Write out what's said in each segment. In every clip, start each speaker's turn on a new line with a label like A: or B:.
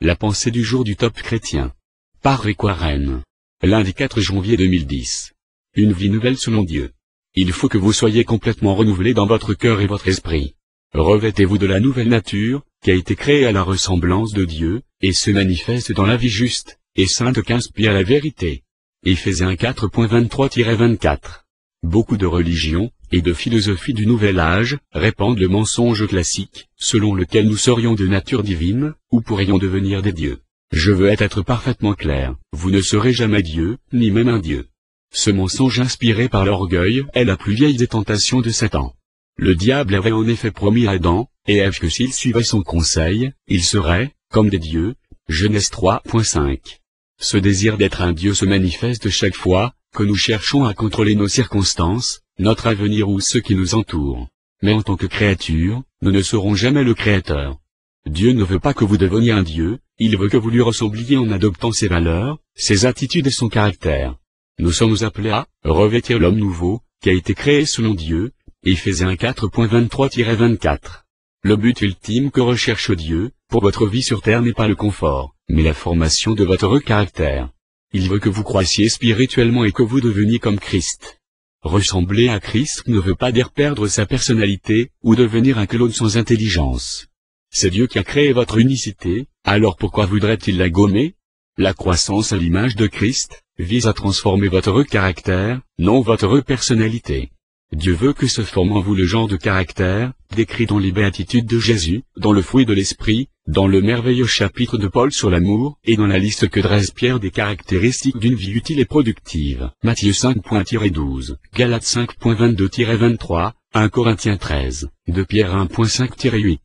A: La pensée du jour du top chrétien. Par Rick Warren. Lundi 4 janvier 2010. Une vie nouvelle selon Dieu. Il faut que vous soyez complètement renouvelés dans votre cœur et votre esprit. Revêtez-vous de la nouvelle nature, qui a été créée à la ressemblance de Dieu, et se manifeste dans la vie juste, et sainte qu'inspire la vérité. Éphésiens 4.23-24. Beaucoup de religions, et de philosophies du nouvel âge, répandent le mensonge classique, selon lequel nous serions de nature divine, ou pourrions devenir des dieux. Je veux être parfaitement clair, vous ne serez jamais Dieu, ni même un Dieu. Ce mensonge inspiré par l'orgueil est la plus vieille des tentations de Satan. Le diable avait en effet promis à Adam et Ève que s'ils suivaient son conseil, ils seraient, comme des dieux. Genèse 3.5. Ce désir d'être un Dieu se manifeste chaque fois que nous cherchons à contrôler nos circonstances, notre avenir ou ceux qui nous entourent. Mais en tant que créature, nous ne serons jamais le Créateur. Dieu ne veut pas que vous deveniez un Dieu, il veut que vous lui ressembliez en adoptant ses valeurs, ses attitudes et son caractère. Nous sommes appelés à revêtir l'homme nouveau, qui a été créé selon Dieu. Éphésiens 4.23-24. Le but ultime que recherche Dieu, pour votre vie sur terre n'est pas le confort, mais la formation de votre caractère. Il veut que vous croissiez spirituellement et que vous deveniez comme Christ. Ressembler à Christ ne veut pas dire perdre sa personnalité, ou devenir un clone sans intelligence. C'est Dieu qui a créé votre unicité, alors pourquoi voudrait-il la gommer? La croissance à l'image de Christ vise à transformer votre caractère, non votre personnalité. Dieu veut que se forme en vous le genre de caractère, décrit dans les béatitudes de Jésus, dans le fruit de l'esprit, dans le merveilleux chapitre de Paul sur l'amour, et dans la liste que dresse Pierre des caractéristiques d'une vie utile et productive. Matthieu 5.12, Galates 5.22-23, 1 Corinthiens 13, 2 Pierre 1.5-8.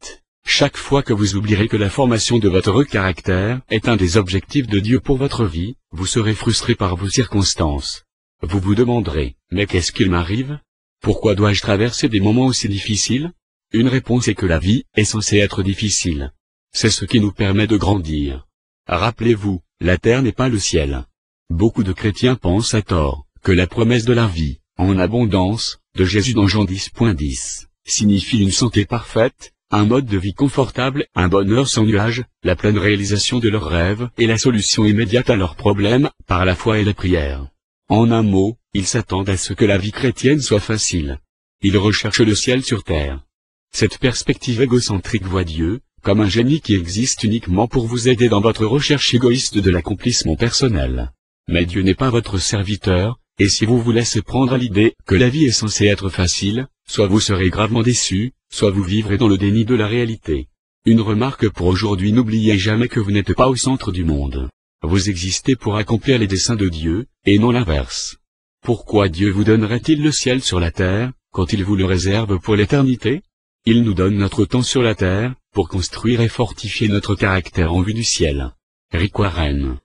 A: Chaque fois que vous oublierez que la formation de votre caractère est un des objectifs de Dieu pour votre vie, vous serez frustré par vos circonstances. Vous vous demanderez, mais qu'est-ce qu'il m'arrive? Pourquoi dois-je traverser des moments aussi difficiles? Une réponse est que la vie est censée être difficile. C'est ce qui nous permet de grandir. Rappelez-vous, la terre n'est pas le ciel. Beaucoup de chrétiens pensent à tort que la promesse de la vie, en abondance, de Jésus dans Jean 10.10, signifie une santé parfaite, un mode de vie confortable, un bonheur sans nuage, la pleine réalisation de leurs rêves et la solution immédiate à leurs problèmes, par la foi et la prière. En un mot, ils s'attendent à ce que la vie chrétienne soit facile. Ils recherchent le ciel sur terre. Cette perspective égocentrique voit Dieu comme un génie qui existe uniquement pour vous aider dans votre recherche égoïste de l'accomplissement personnel. Mais Dieu n'est pas votre serviteur, et si vous vous laissez prendre à l'idée que la vie est censée être facile, soit vous serez gravement déçu, soit vous vivrez dans le déni de la réalité. Une remarque pour aujourd'hui: n'oubliez jamais que vous n'êtes pas au centre du monde. Vous existez pour accomplir les desseins de Dieu, et non l'inverse. Pourquoi Dieu vous donnerait-il le ciel sur la terre, quand il vous le réserve pour l'éternité? Il nous donne notre temps sur la terre, pour construire et fortifier notre caractère en vue du ciel. Rick Warren.